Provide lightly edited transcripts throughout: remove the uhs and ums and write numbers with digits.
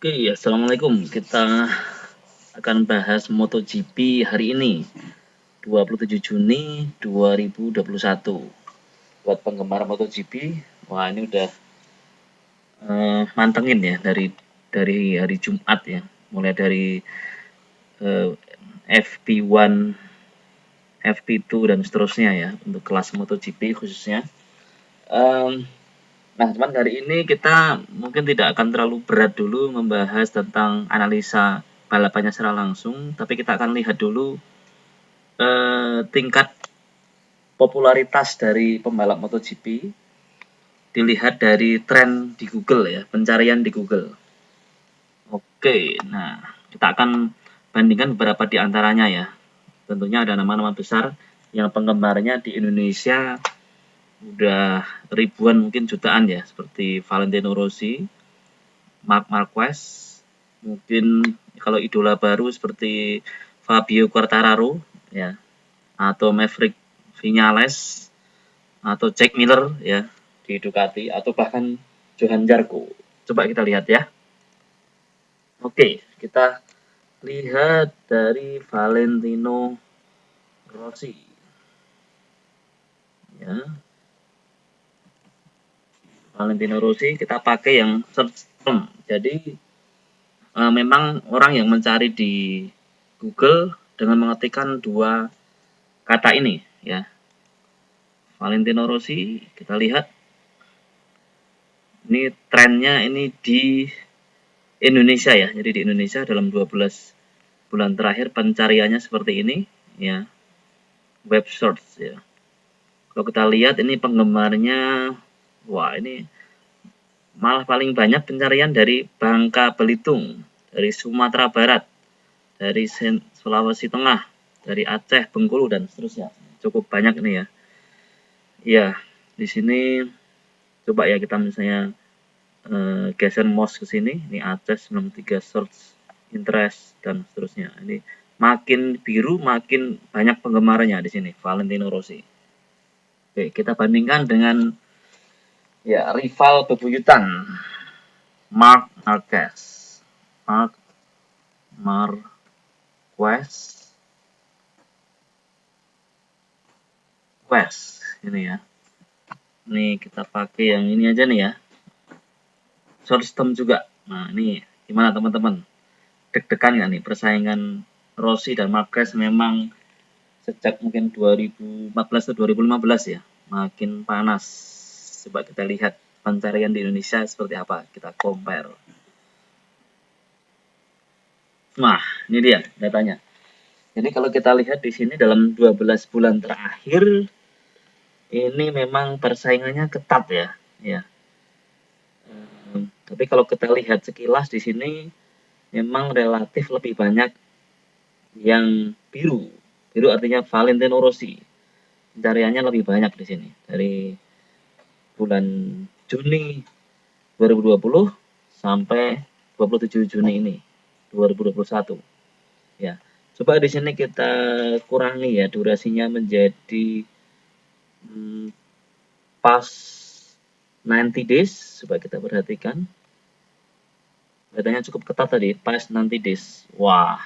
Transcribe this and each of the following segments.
Oke, assalamualaikum. Kita akan bahas MotoGP hari ini, 27 Juni 2021. Buat penggemar MotoGP, wah ini udah mantengin ya dari hari Jumat ya, mulai dari eh, FP1, FP2 dan seterusnya ya untuk kelas MotoGP khususnya. Em, Nah, cuman hari ini kita mungkin tidak akan terlalu berat dulu membahas tentang analisa balapannya secara langsung, tapi kita akan lihat dulu tingkat popularitas dari pembalap MotoGP dilihat dari tren di Google ya, pencarian di Google. Oke, nah kita akan bandingkan beberapa di antaranya ya. Tentunya ada nama-nama besar yang penggemarnya di Indonesia udah ribuan mungkin jutaan ya, seperti Valentino Rossi, Marc Marquez, mungkin kalau idola baru seperti Fabio Quartararo ya, atau Maverick Vinales, atau Jack Miller ya di Ducati, atau bahkan Johan Zarco. Coba kita lihat ya. Oke, kita lihat dari Valentino Rossi ya. Valentino Rossi kita pakai yang search term. Jadi memang orang yang mencari di Google dengan mengetikkan dua kata ini ya, Valentino Rossi, kita lihat ini trennya ini di Indonesia ya. Jadi di Indonesia dalam 12 bulan terakhir pencariannya seperti ini ya, web search ya. Kalau kita lihat ini penggemarnya, wah ini malah paling banyak pencarian dari Bangka Belitung, dari Sumatera Barat, dari Sulawesi Tengah, dari Aceh, Bengkulu dan seterusnya. Cukup banyak ini ya. Iya, di sini coba ya kita misalnya geser mouse ke sini, ini Aceh 93 search interest dan seterusnya. Ini makin biru makin banyak penggemarnya di sini, Valentino Rossi. Oke, kita bandingkan dengan ya rival bebuyutan, Marc Marquez. Marc Marquez ini ya. Ini kita pakai yang ini aja nih ya. Short term juga. Nah, ini gimana teman-teman? Deg-degan nggak nih persaingan Rossi dan Marquez memang sejak mungkin 2014 atau 2015 ya, makin panas. Coba kita lihat pencarian di Indonesia seperti apa, kita compare. Nah, ini dia datanya. Jadi kalau kita lihat di sini dalam 12 bulan terakhir ini memang persaingannya ketat ya, ya. Tapi kalau kita lihat sekilas di sini memang relatif lebih banyak yang biru. Biru artinya Valentino Rossi. Pencariannya lebih banyak di sini dari bulan Juni 2020 sampai 27 Juni ini 2021 ya. Coba di sini kita kurangi ya durasinya menjadi pas 90 days. Coba kita perhatikan datanya cukup ketat tadi, pas 90 days. Wah,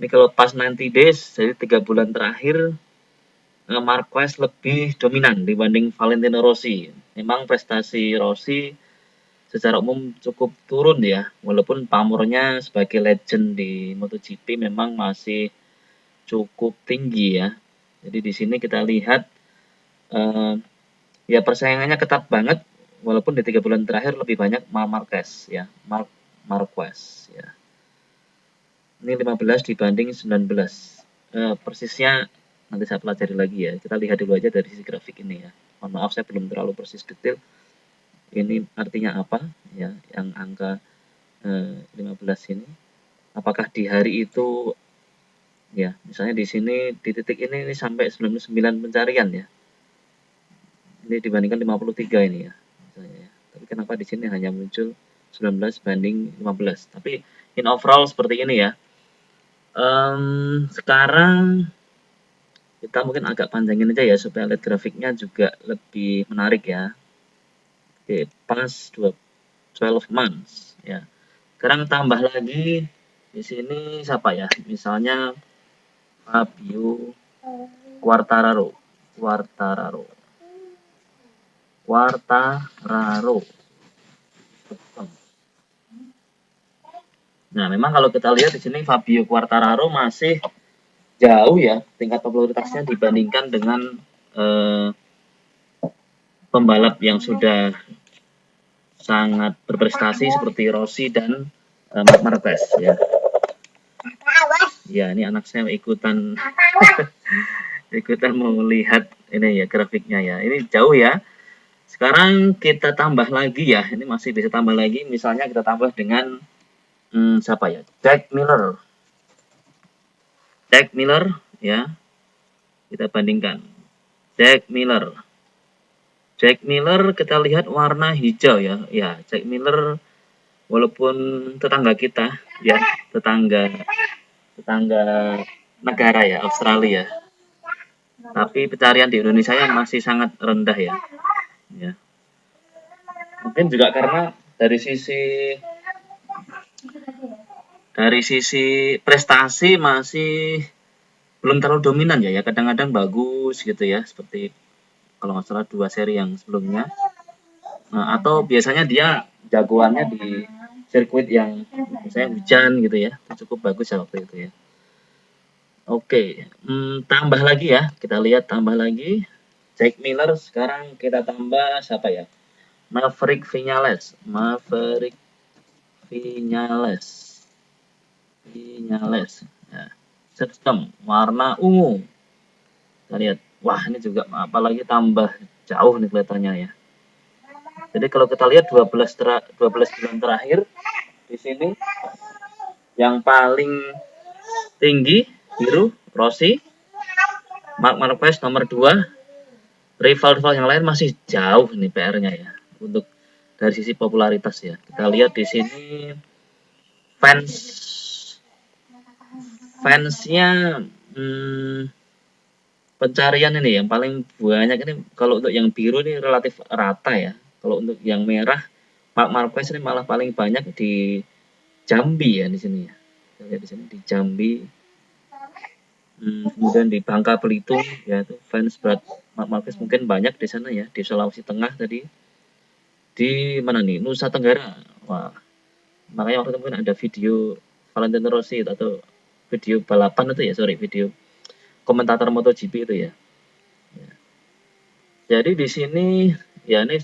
ini kalau pas 90 days jadi 3 bulan terakhir Marquez lebih dominan dibanding Valentino Rossi. Memang prestasi Rossi secara umum cukup turun ya, walaupun pamornya sebagai legend di MotoGP memang masih cukup tinggi ya. Jadi di sini kita lihat ya persaingannya ketat banget, walaupun di 3 bulan terakhir lebih banyak Marquez ya, Marquez ya. Ini 15 dibanding 19. Persisnya nanti saya pelajari lagi ya. Kita lihat dulu aja dari sisi grafik ini ya. Mohon maaf saya belum terlalu persis detail. Ini artinya apa ya, yang angka 15 ini. Apakah di hari itu ya, misalnya di sini di titik ini sampai 99 pencarian ya. Ini dibandingkan 53 ini ya. Misalnya ya. Tapi kenapa di sini hanya muncul 19 banding 15. Tapi in overall seperti ini ya. Sekarang kita mungkin agak panjangin aja ya supaya lihat grafiknya juga lebih menarik ya. Oke, pas 12 months ya. Sekarang tambah lagi di sini siapa ya? Misalnya Fabio Quartararo. Quartararo. Quartararo. Nah, memang kalau kita lihat di sini Fabio Quartararo masih jauh ya tingkat popularitasnya dibandingkan dengan eh, pembalap yang sudah sangat berprestasi seperti Rossi dan Marc Marquez ya. Ya, ini anak saya ikutan ikutan mau lihat ini ya grafiknya ya. Ini jauh ya. Sekarang kita tambah lagi ya. Ini masih bisa tambah lagi. Misalnya kita tambah dengan siapa ya? Jack Miller. Jack Miller ya. Kita bandingkan. Jack Miller. Jack Miller kita lihat warna hijau ya. Ya, Jack Miller walaupun tetangga kita ya, tetangga tetangga negara ya, Australia. Tapi pencarian di Indonesia masih sangat rendah ya. Ya. Mungkin juga karena dari sisi prestasi masih belum terlalu dominan ya. Kadang-kadang bagus gitu ya, seperti kalau nggak salah 2 seri yang sebelumnya. Nah, atau biasanya dia jagoannya di sirkuit yang misalnya hujan gitu ya, itu cukup bagus ya waktu itu ya. Oke, tambah lagi ya, kita lihat tambah lagi. Jack Miller sekarang kita tambah siapa ya? Maverick Vinales. Maverick Vinales. Vinales. Ya. Sistem warna ungu. Kita lihat. Wah, ini juga apalagi tambah jauh nih kelihatannya ya. Jadi kalau kita lihat 12 bulan terakhir di sini yang paling tinggi biru Rossi, Marc Marquez nomor 2, rival-rival yang lain masih jauh nih PR-nya ya untuk dari sisi popularitas ya. Kita lihat di sini fans fansnya pencarian ini yang paling banyak ini kalau untuk yang biru ini relatif rata ya. Kalau untuk yang merah Marc Marquez ini malah paling banyak di Jambi ya di sini ya. Kita lihat di sini di Jambi. Kemudian di Bangka Belitung ya itu fans berat Marc Marquez mungkin banyak di sana ya, di Sulawesi Tengah tadi. Di mana nih? Nusa Tenggara. Wah, makanya waktu itu mungkin ada video Valentino Rossi atau video balapan itu ya, sorry, video komentator MotoGP itu ya. Jadi di sini ya ini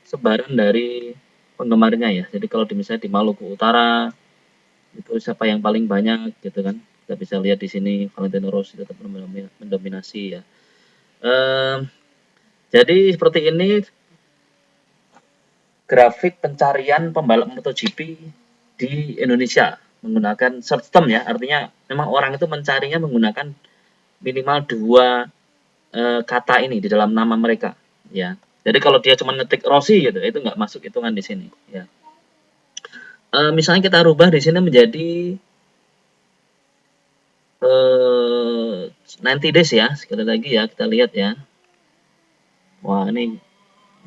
sebaran dari penggemarnya ya. Jadi kalau misalnya di Maluku Utara itu siapa yang paling banyak gitu kan. Kita bisa lihat di sini Valentino Rossi tetap mendominasi ya. Jadi seperti ini grafik pencarian pembalap MotoGP di Indonesia menggunakan search term ya. Artinya memang orang itu mencarinya menggunakan minimal 2 kata ini di dalam nama mereka ya. Jadi kalau dia cuma ngetik Rossi gitu, itu nggak masuk hitungan di sini ya. Misalnya kita rubah di sini menjadi 90 days ya, sekali lagi ya kita lihat ya. Wah ini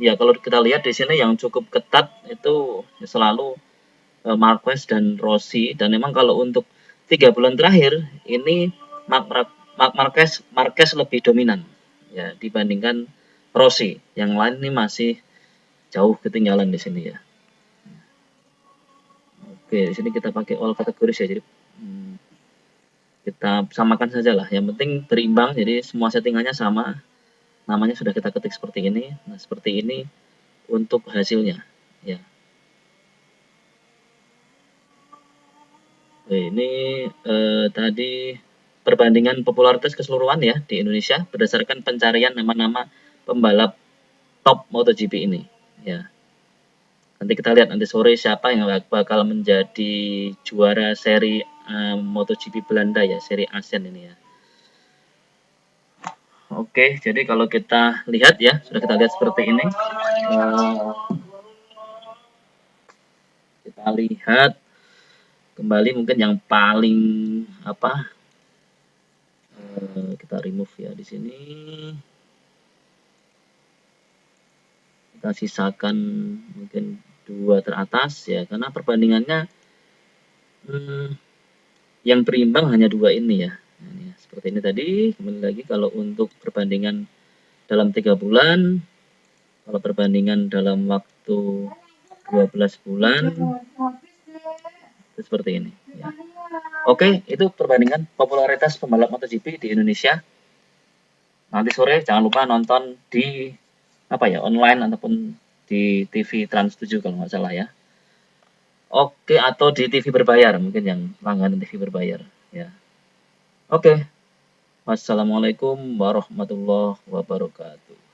ya kalau kita lihat di sini yang cukup ketat itu selalu Marquez dan Rossi, dan memang kalau untuk 3 bulan terakhir ini Marquez lebih dominan ya dibandingkan Rossi. Yang lain ini masih jauh ketinggalan di sini ya. Oke, di sini kita pakai all kategoris ya, jadi kita samakan saja lah. Yang penting berimbang, jadi semua settingannya sama. Namanya sudah kita ketik seperti ini. Nah, seperti ini untuk hasilnya ya. Ini tadi perbandingan popularitas keseluruhan ya di Indonesia berdasarkan pencarian nama-nama pembalap top MotoGP ini ya. Nanti kita lihat nanti sore siapa yang bakal menjadi juara seri MotoGP Belanda ya, seri ASEAN ini ya. Oke, jadi kalau kita lihat ya, sudah kita lihat seperti ini. Kita lihat kembali mungkin yang paling apa? Kita remove ya di sini. Kita sisakan mungkin 2 teratas ya, karena perbandingannya Yang berimbang hanya 2 ini ya. Nah, ini seperti ini tadi, kembali lagi kalau untuk perbandingan dalam 3 bulan, kalau perbandingan dalam waktu 12 bulan, itu seperti ini. Ya. Oke, itu perbandingan popularitas pembalap MotoGP di Indonesia. Nanti sore jangan lupa nonton di online ataupun di TV Trans 7 kalau nggak salah ya. Oke, atau di TV berbayar mungkin yang langganan TV berbayar ya. Oke. Wassalamualaikum warahmatullahi wabarakatuh.